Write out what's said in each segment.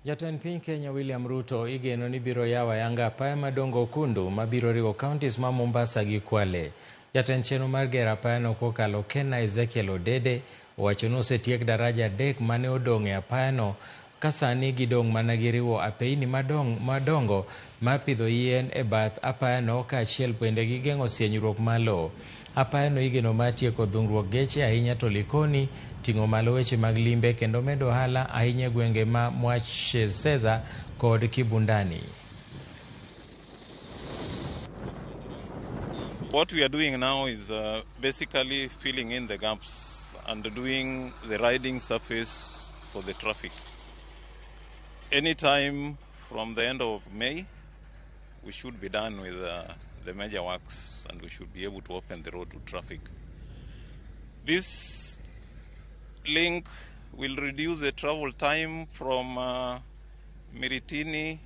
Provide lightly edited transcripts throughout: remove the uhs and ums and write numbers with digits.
Jatend piny Kenya William Ruto igeno ni biro yawo ayanga apaya ma Dongo Kundu ma biro riwo counties ma Mombasa gi Kwale. Jatend chenro mar gero apayano kokalo Kena Ezekiel Odede owacho ni osetiek daraja 3 mane odong' e apayano ka sani gidong' mana gi riwo apeyni madongo ma pidho yien e bath apayano kaachiel bende gi geng'o sienyruok mar lowo. Apayano igeno mar tieko dhungruok geche ahinya to Likoni, ting'o malo weche mag limbe kendo medo ohala ahinya e gwenge ma Mwacheseza kod Kibundani. What we are doing now is basically filling in the gaps and doing the riding surface for the traffic. Anytime from the end of May, we should be done with the major works and we should be able to open the road to traffic. This link will reduce the travel time from Miritini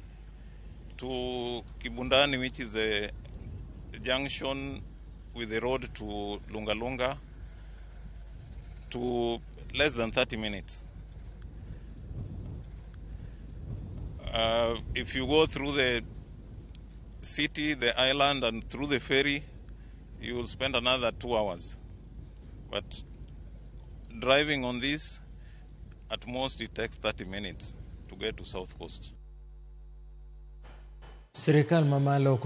to Kibundani, which is a junction with the road to Lunga, to less than 30 minutes. If you go through the city, the island, and through the ferry, you will spend another 2 hours. But driving on this, at most it takes 30 minutes to get to South Coast. Serikal mamalo